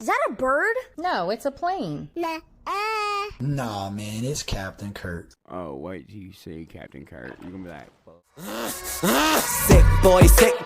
Is that a bird? No, it's a plane. Nah. Nah, man, it's Captain Kurt. Oh, wait till you see Captain Kurt. You're gonna be like, sick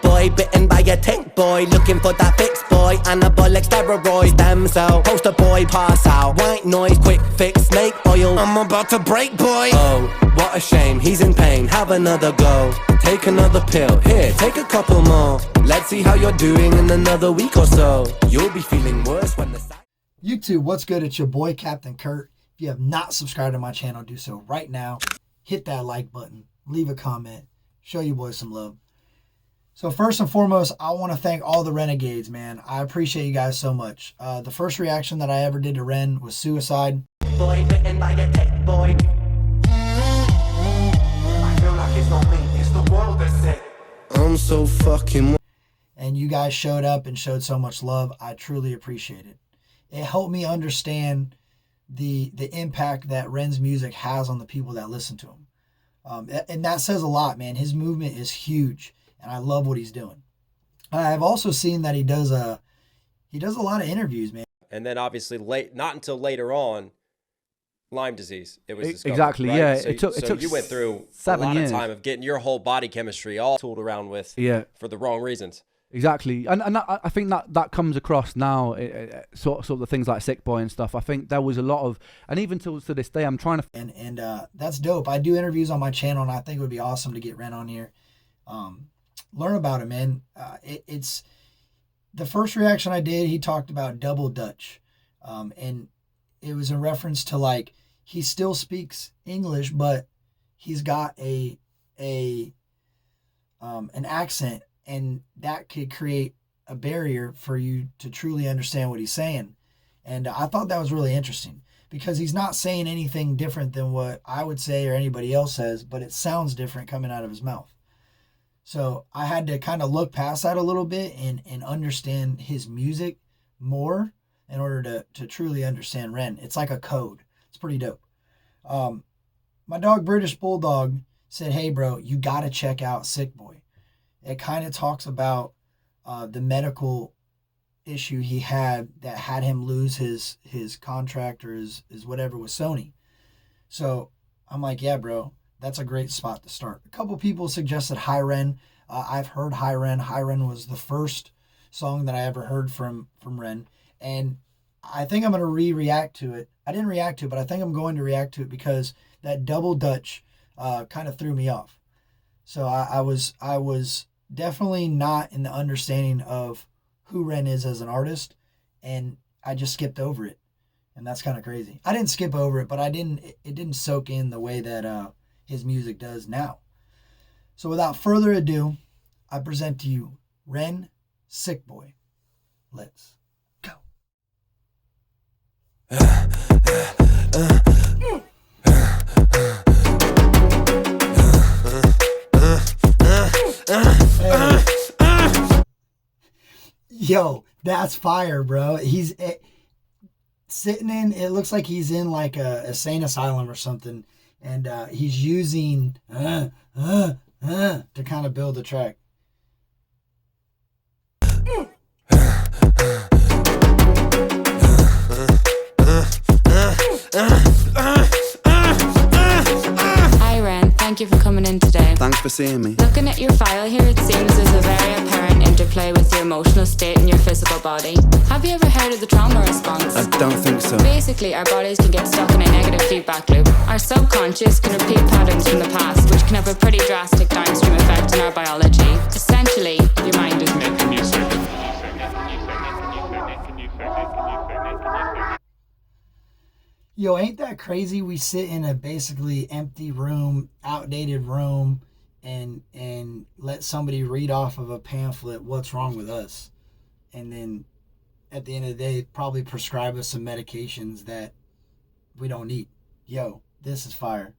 boy, bitten by a tick boy, looking for that fix boy, anabolic steroids, damn so, poster boy, pass out, white noise, quick fix, snake oil, I'm about to break boy. Oh, what a shame, he's in pain, have another go, take another pill, here, take a couple more, let's see how you're doing in another week or so, you'll be feeling worse when the YouTube, what's good? It's your boy, Captain Kurt. If you have not subscribed to my channel, do so right now. Hit that like button, leave a comment, show you boys some love. So first and foremost, I want to thank all the renegades, man. I appreciate you guys so much. The first reaction that I ever did to Ren was suicide. boy, bitten by a tick boy. I feel like it's not me, it's the world that's sick. I'm so fucking. And you guys showed up and showed so much love. I truly appreciate it. It helped me understand the impact that Ren's music has on the people that listen to him. And that says a lot, man. His movement is huge, and I love what he's doing. I've also seen that he does a lot of interviews, man. And then obviously not until later on, Lyme disease. It was discovered, exactly, right? yeah. So, It took so you went through 7 a lot years. of time of getting your whole body chemistry all tooled around with, for the wrong reasons. Exactly, and I think that comes across now, sort of the things like Sick Boi and stuff. I think there was a lot of, and even to this day, I'm trying to. And that's dope. I do interviews on my channel, and I think it would be awesome to get Ren on here, learn about him, man. It's the first reaction I did. He talked about double Dutch, and it was in reference to like he still speaks English, but he's got an accent. And that could create a barrier for you to truly understand what he's saying. And I thought that was really interesting because he's not saying anything different than what I would say or anybody else says, but it sounds different coming out of his mouth. So I had to kind of look past that a little bit and understand his music more in order to truly understand Ren. It's like a code. It's pretty dope. My dog, British Bulldog, said, hey, bro, you got to check out Sick Boi. It kind of talks about the medical issue he had that had him lose his contract or his whatever with Sony. So I'm like, yeah, bro, that's a great spot to start. A couple people suggested Hi Ren. I've heard Hi Ren. Hi Ren was the first song that I ever heard from Ren. And I think I'm going to react to it. I didn't react to it, but I think I'm going to react to it because that double Dutch kind of threw me off. So I was definitely not in the understanding of who Ren is as an artist, and I just skipped over it, and that's kind of crazy. I didn't skip over it, but it didn't soak in the way that his music does now. So without further ado, I present to you Ren, Sick Boi. Let's go. Yo, that's fire, bro. He's sitting in, it looks like he's in like a insane asylum or something, and he's using to kind of build the track. Hi Ren, thank you for coming in today. Thanks for seeing me. Looking at your file here, it seems there's a very apparent interplay with your emotional state and your physical body. Have you ever heard of the trauma response? I don't think so. Basically, our bodies can get stuck in a negative feedback loop. Our subconscious can repeat patterns from the past, which can have a pretty drastic downstream effect on our biology. Essentially, your mind is making you sick. Yo, ain't that crazy? We sit in a basically empty room, outdated room, and let somebody read off of a pamphlet what's wrong with us. And then at the end of the day, probably prescribe us some medications that we don't need. Yo, this is fire.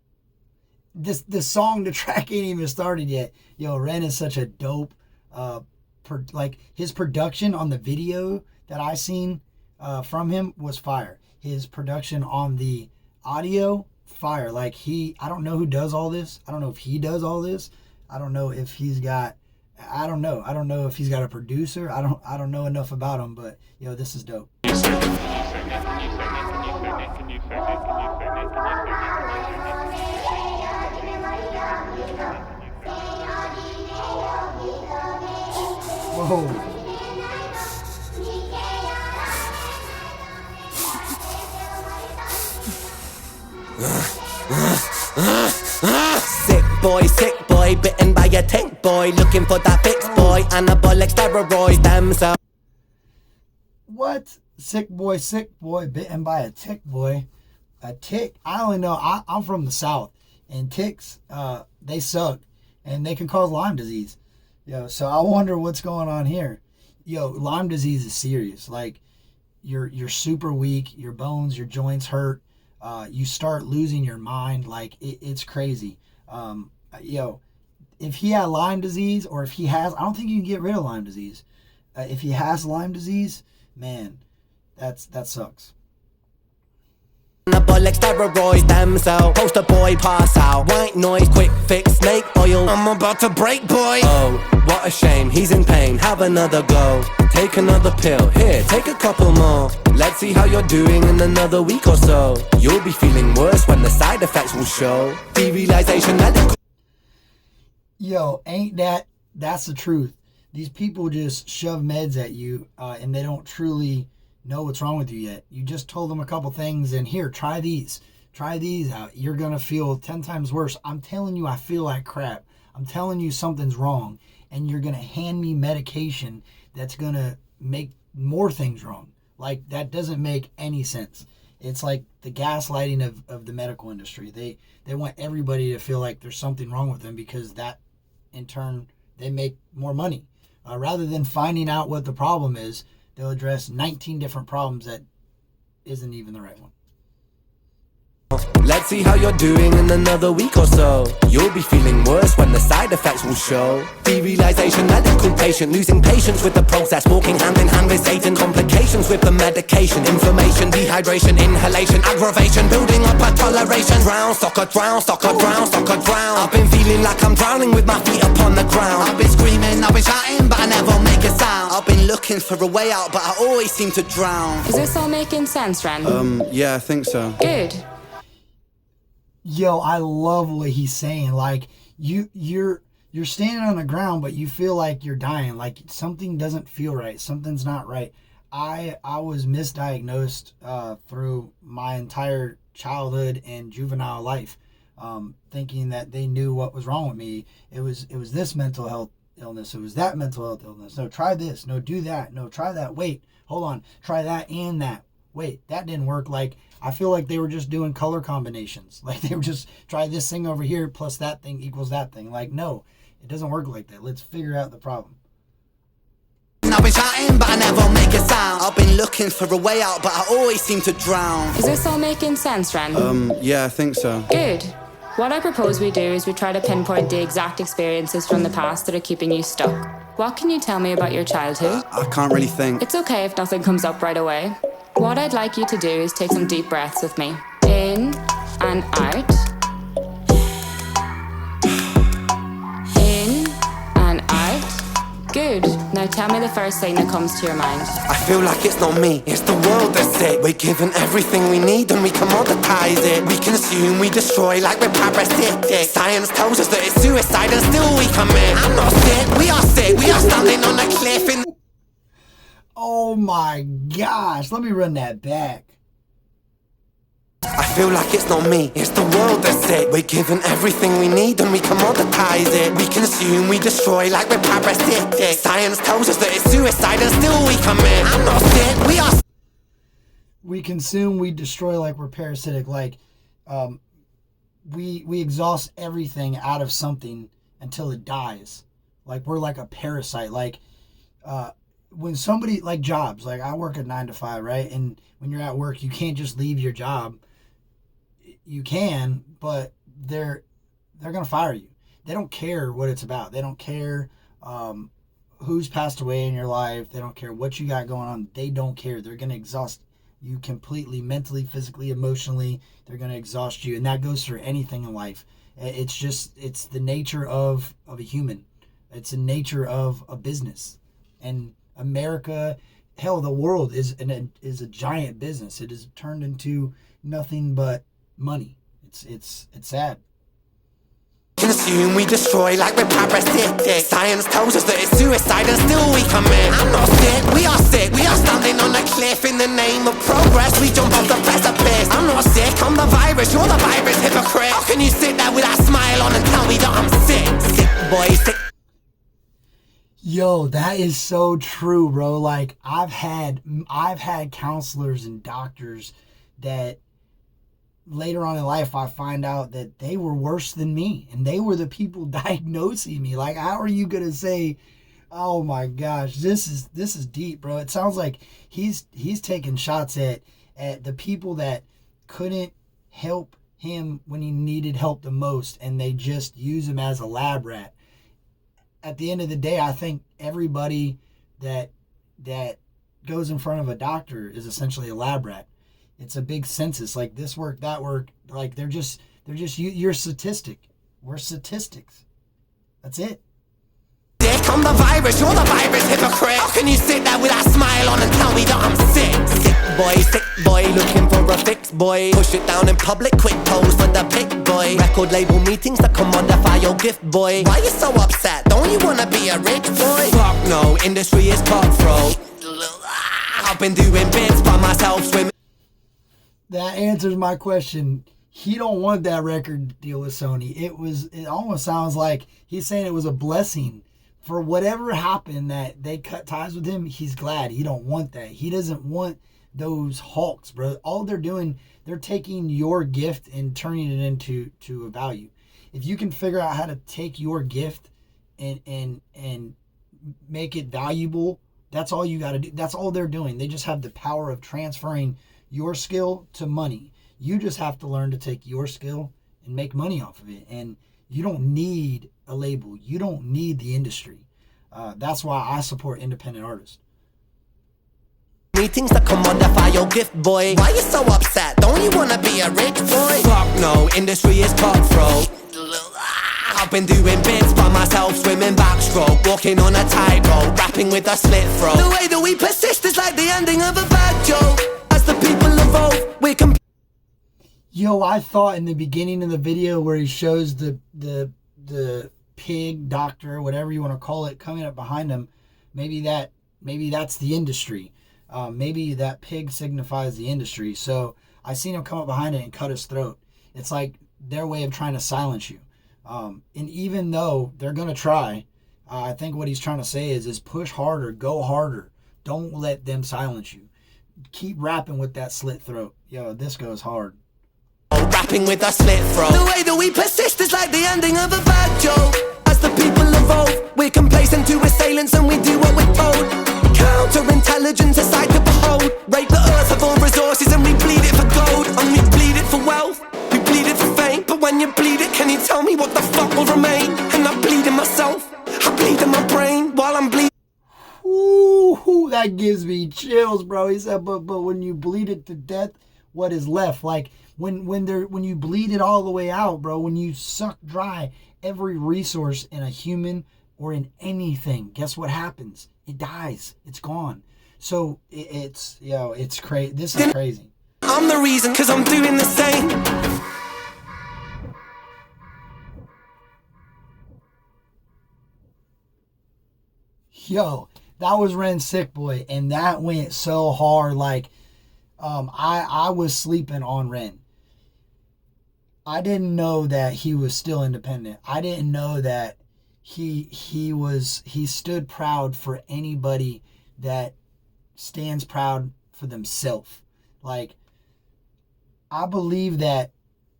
The song, the track ain't even started yet. Yo, Ren is such a dope, like his production on the video that I seen from him was fire. His production on the audio, fire. Like I don't know who does all this. I don't know if he does all this. I don't know if he's got, I don't know if he's got a producer. I don't know enough about him, but yo, this is dope. Whoa. Sick boy, bitten by a tick boy, looking for that fix boy, anabolic steroids, them cells. What? Sick boy, bitten by a tick boy. A tick? I only know. I'm from the South, and ticks, they suck, and they can cause Lyme disease. So I wonder what's going on here. Lyme disease is serious. Like, you're super weak. Your bones, your joints hurt. You start losing your mind. Like, it's crazy. If he had Lyme disease, or if he has, I don't think you can get rid of Lyme disease. If he has Lyme disease, man, that sucks. Anabolic steroids, them cell. Poster boy, pass out. White noise, quick fix, snake oil. I'm about to break, boy. Oh, what a shame, he's in pain. Have another go. Take another pill. Here, take a couple more. Let's see how you're doing in another week or so. You'll be feeling worse when the side effects will show. Derealization medical. Ain't that's the truth. These people just shove meds at you, and they don't truly know what's wrong with you yet. You just told them a couple things, and here, try these out. You're gonna feel 10 times worse. I'm telling you, I feel like crap. I'm telling you something's wrong, and you're gonna hand me medication that's gonna make more things wrong. Like, that doesn't make any sense. It's like the gaslighting of the medical industry. They want everybody to feel like there's something wrong with them, because that, in turn, they make more money. Rather than finding out what the problem is, they'll address 19 different problems that isn't even the right one. Let's see how you're doing in another week or so. You'll be feeling worse when the side effects will show. Derealization, medical patient, losing patience with the process, walking hand in hand with Satan. Complications with the medication, inflammation, dehydration, inhalation, aggravation, building up a toleration. Drown, soccer, drown, soccer, drown, soccer, drown. I've been feeling like I'm drowning with my feet upon the ground. I've been screaming, I've been shouting, but I never make a sound. I've been looking for a way out, but I always seem to drown. Is this all making sense, Ren? Yeah, I think so. Good. I love what he's saying. Like, you're standing on the ground, but you feel like you're dying. Like, something doesn't feel right. Something's not right. I was misdiagnosed through my entire childhood and juvenile life, thinking that they knew what was wrong with me. It was this mental health illness. It was that mental health illness. No, try this. No, do that. No, try that. Wait, hold on. Try that and that. Wait, that didn't work. Like, I feel like they were just doing color combinations. Like, they were just, try this thing over here plus that thing equals that thing. Like, no, it doesn't work like that. Let's figure out the problem. I've been shouting, but I never make a sound. I've been looking for a way out, but I always seem to drown. Is this all making sense, Ren? Yeah, I think so. Good. What I propose we do is we try to pinpoint the exact experiences from the past that are keeping you stuck. What can you tell me about your childhood? I can't really think. It's okay if nothing comes up right away. What I'd like you to do is take some deep breaths with me. In and out. In and out. Good. Now tell me the first thing that comes to your mind. I feel like it's not me, it's the world that's sick. We're given everything we need and we commoditize it. We consume, we destroy like we're parasitic. Science tells us that it's suicide and still we commit. I'm not sick, we are sick. We are standing on a cliff in... Oh my gosh, let me run that back. I feel like it's not me, it's the world that's sick. We're given everything we need and we commoditize it. We consume, we destroy like we're parasitic. Science tells us that it's suicide and still we commit. I'm not sick, we are... We consume, we destroy like we're parasitic. Like, we exhaust everything out of something until it dies. Like, we're like a parasite. Like, when somebody, like jobs, like I work at 9 to 5, right? And when you're at work, you can't just leave your job. You can, but they're gonna fire you. They don't care what it's about. They don't care who's passed away in your life. They don't care what you got going on. They don't care. They're gonna exhaust you completely, mentally, physically, emotionally. They're gonna exhaust you, and that goes for anything in life. It's the nature of a human. It's the nature of a business. And America hell, the world is a giant business. It is turned into nothing but money. It's sad. Consume, we destroy like we're parasitic. Science tells us that it's suicide and still we commit. I'm not sick, we are sick. We are standing on a cliff in the name of progress. We jump off the precipice. I'm not sick, I'm the virus. You're the virus, hypocrite. How can you sit there with that smile on and tell me that I'm sick? Sick boy, sick. Yo, that is so true, bro. Like I've had counselors and doctors that later on in life I find out that they were worse than me, and they were the people diagnosing me. Like, how are you gonna say, oh my gosh, this is deep, bro? It sounds like he's taking shots at the people that couldn't help him when he needed help the most, and they just use him as a lab rat. At the end of the day, I think everybody that goes in front of a doctor is essentially a lab rat. It's a big census, like this work, that work. Like they're just you're a statistic. We're statistics. That's it. I'm the virus, you're the virus, hypocrite. How can you sit there with that smile on and tell me that I'm sick? Sick boy, looking for a fix, boy. Push it down in public, quick pose for the pick, boy. Record label meetings that commodify your gift, boy. Why you so upset? Don't you wanna be a rich boy? Fuck no, industry is cutthroat. I've been doing bits by myself, swimming. That answers my question. He don't want that record deal with Sony. It almost sounds like he's saying it was a blessing. For whatever happened that they cut ties with him, he's glad. He don't want that. He doesn't want those hulks, bro. All they're doing, they're taking your gift and turning it into a value. If you can figure out how to take your gift and make it valuable, that's all you got to do. That's all they're doing. They just have the power of transferring your skill to money. You just have to learn to take your skill and make money off of it. And you don't need a label. You don't need the industry. That's why I support independent artists. Meetings that commodify your gift, boy. Why you so upset? Don't you wanna be a rich boy? Fuck no, industry is cutthroat. I've been doing bits by myself, swimming backstroke, walking on a tightrope, rapping with a slit throat. The way that we persist is like the ending of a bad joke. As the people evolve, we can. Yo, I thought in the beginning of the video where he shows the pig doctor, whatever you want to call it, coming up behind him, maybe that's the industry. Maybe that pig signifies the industry. So I seen him come up behind it and cut his throat. It's like their way of trying to silence you. And even though they're gonna try, I think what he's trying to say is push harder, go harder. Don't let them silence you. Keep rapping with that slit throat. Yo, this goes hard. Rapping with a slit throat. The way that we persist is like the ending of a bad joke. As the people evolve, we're complacent to assailants and we do what we're told. Counterintelligence, a sight to behold. Rape the earth of all resources and we bleed it for gold. And we bleed it for wealth, we bleed it for fame. But when you bleed it, can you tell me what the fuck will remain? And I bleed in myself, I bleed in my brain while I'm bleeding. Ooh, that gives me chills, bro. He said, but when you bleed it to death, what is left? Like when you bleed it all the way out, bro, when you suck dry every resource in a human or in anything, guess what happens? It dies. It's gone. So it's crazy. This is crazy. I'm the reason, cause I'm doing the same. Yo, that was Ren's Sick Boi, and that went so hard. Like, I was sleeping on Ren. I didn't know that he was still independent. I didn't know that he stood proud for anybody that stands proud for themselves. Like, I believe that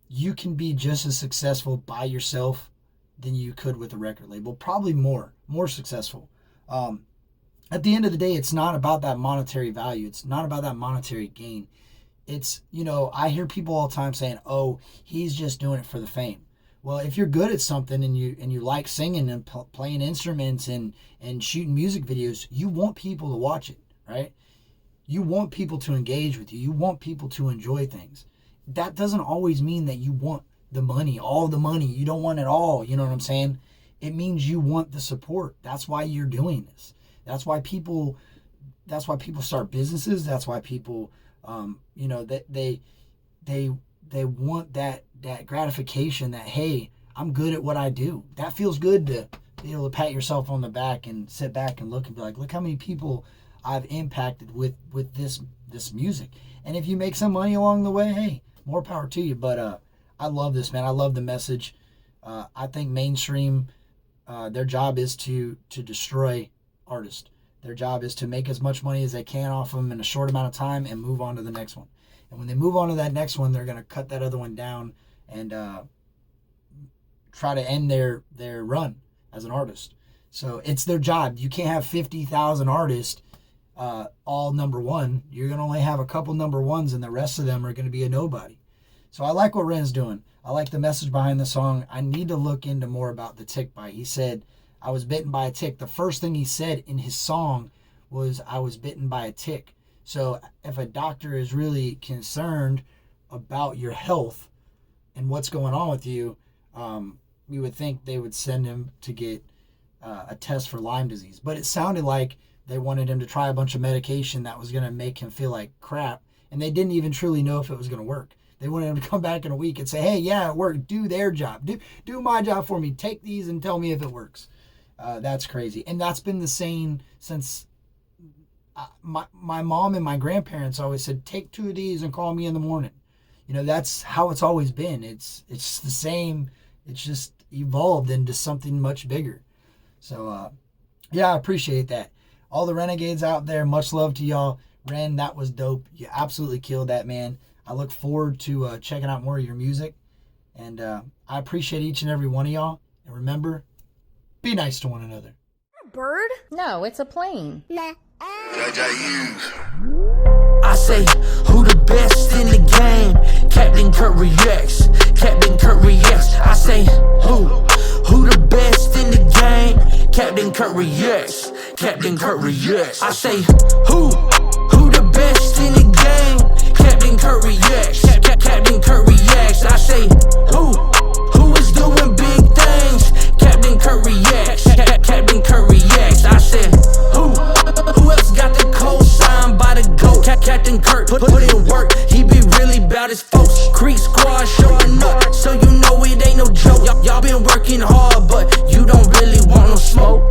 you can be just as successful by yourself than you could with a record label. Probably more successful. At the end of the day, it's not about that monetary value. It's not about that monetary gain. It's, I hear people all the time saying, oh, he's just doing it for the fame. Well, if you're good at something and you like singing and playing instruments and shooting music videos, you want people to watch it, right? You want people to engage with you. You want people to enjoy things. That doesn't always mean that you want the money, all the money. You don't want it all. You know what I'm saying? It means you want the support. That's why you're doing this. That's why people that's why people start businesses. That's why people, you know, that they want that gratification that, hey, I'm good at what I do. That feels good to be able to pat yourself on the back and sit back and look and be like, look how many people I've impacted with this music. And if you make some money along the way, hey, more power to you. But I love this, man. I love the message. I think mainstream, their job is to destroy artists. Their job is to make as much money as they can off them in a short amount of time and move on to the next one. And when they move on to that next one, they're going to cut that other one down and try to end their run as an artist. So it's their job. You can't have 50,000 artists all number one. You're going to only have a couple number ones, and the rest of them are going to be a nobody. So I like what Ren's doing. I like the message behind the song. I need to look into more about the tick bite. He said, I was bitten by a tick. The first thing he said in his song was, I was bitten by a tick. So if a doctor is really concerned about your health and what's going on with you, you would think they would send him to get a test for Lyme disease. But it sounded like they wanted him to try a bunch of medication that was going to make him feel like crap. And they didn't even truly know if it was going to work. They wanted him to come back in a week and say, hey, yeah, it worked. Do their job. Do my job for me. Take these and tell me if it works. That's crazy. And that's been the same since my mom and my grandparents always said, take 2 of these and call me in the morning. You know, that's how it's always been. It's the same. It's just evolved into something much bigger. So, yeah, I appreciate that. All the renegades out there, much love to y'all. Ren, that was dope. You absolutely killed that, man. I look forward to checking out more of your music. And I appreciate each and every one of y'all. And remember, be nice to one another. Bird? No, it's a plane. Nah. I say, who the best in the game? Captain Curry X, Captain Curry X. I say, who the best in the game? Captain Curry X, Captain Curry X. I say, who the best in the game? Captain Curry X, Captain Curry X. I say, who is doing big things? Captain Curry X, Captain Curry X. I said, who else got the cosign by the GOAT? Captain Kirk, put in work, he be really bout his folks. Creek Squad showing up, so you know it ain't no joke. Y'all been working hard, but you don't really want no smoke.